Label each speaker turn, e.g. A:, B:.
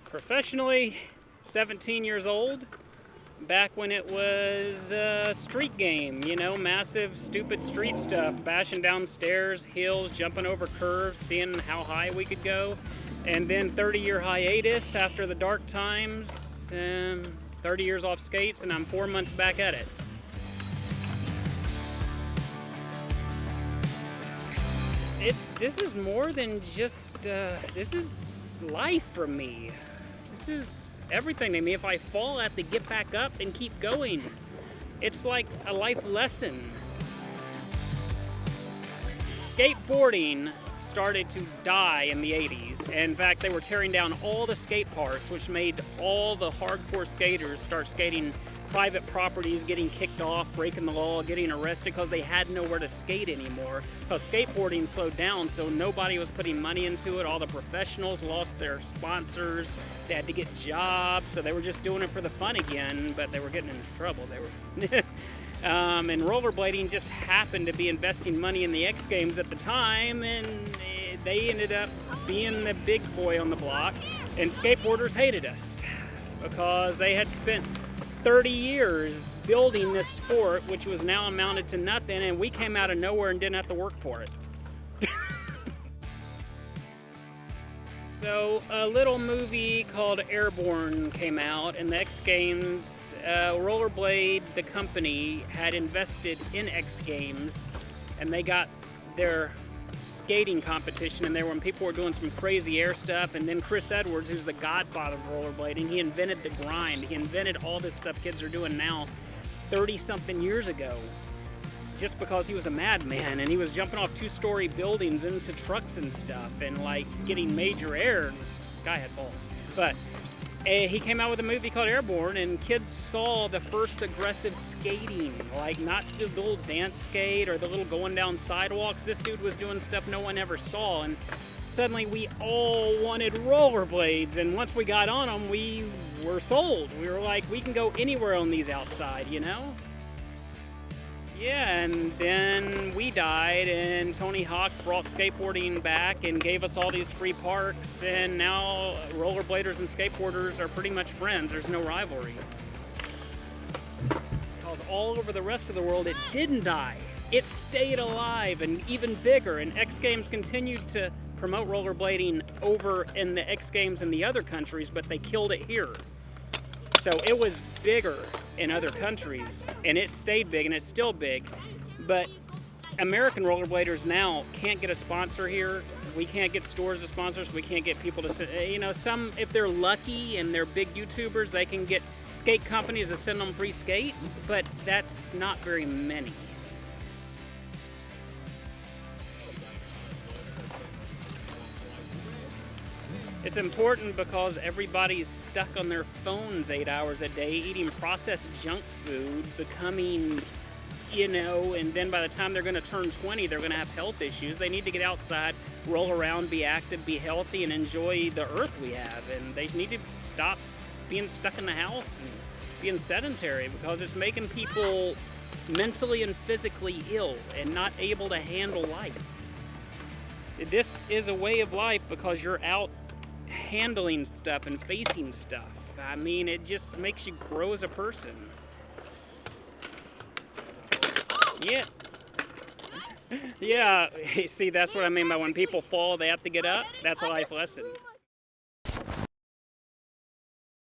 A: Professionally, 17 years old. Back when it was a street game, you know, massive, stupid street stuff, bashing down stairs, hills, jumping over curves, seeing how high we could go. And then 30-year hiatus after the dark times, 30 years off skates, and I'm 4 months back at it. This is more than just, this is life for me. This is everything to me. If I fall, I have to get back up and keep going. It's like a life lesson. Skateboarding started to die in the 80s. In fact, they were tearing down all the skate parks, which made all the hardcore skaters start skating private properties, getting kicked off, breaking the law, getting arrested because they had nowhere to skate anymore. Because skateboarding slowed down, so nobody was putting money into it. All the professionals lost their sponsors. They had to get jobs, so they were just doing it for the fun again, but they were getting into trouble. And rollerblading just happened to be investing money in the X Games at the time, and they ended up being the big boy on the block. And skateboarders hated us because they had spent 30 years building this sport, which was now amounted to nothing, and we came out of nowhere and didn't have to work for it. So a little movie called Airborne came out, and the X Games, Rollerblade, the company, had invested in X Games, and they got their skating competition in there when people were doing some crazy air stuff. And then Chris Edwards, who's the godfather of rollerblading, he invented the grind. He invented all this stuff kids are doing now 30-something years ago, just because he was a madman and he was jumping off 2-story buildings into trucks and stuff and like getting major air. This guy had balls. But he came out with a movie called Airborne, and kids saw the first aggressive skating, like not just the little dance skate or the little going down sidewalks. This dude was doing stuff no one ever saw, and suddenly we all wanted rollerblades. And once we got on them, we were sold. We were like, we can go anywhere on these outside, you know? Yeah, and then we died, and Tony Hawk brought skateboarding back and gave us all these free parks, and now rollerbladers and skateboarders are pretty much friends. There's no rivalry. Because all over the rest of the world, it didn't die. It stayed alive and even bigger, and X Games continued to promote rollerblading over in the X Games in the other countries, but they killed it here. So it was bigger in other countries, and it stayed big, and it's still big. But American rollerbladers now can't get a sponsor here. We can't get stores to sponsor us. We can't get people to, you know, some, if they're lucky and they're big YouTubers, they can get skate companies to send them free skates, but that's not very many. It's important because everybody's stuck on their phones 8 hours a day, eating processed junk food, becoming, you know, and then by the time they're going to turn 20, they're going to have health issues. They need to get outside, roll around, be active, be healthy, and enjoy the earth we have. And they need to stop being stuck in the house and being sedentary, because it's making people mentally and physically ill and not able to handle life. This is a way of life because you're out handling stuff and facing stuff. I mean, it just makes you grow as a person. Yeah. Yeah, see, that's what I mean by when people fall, they have to get up. That's a life lesson.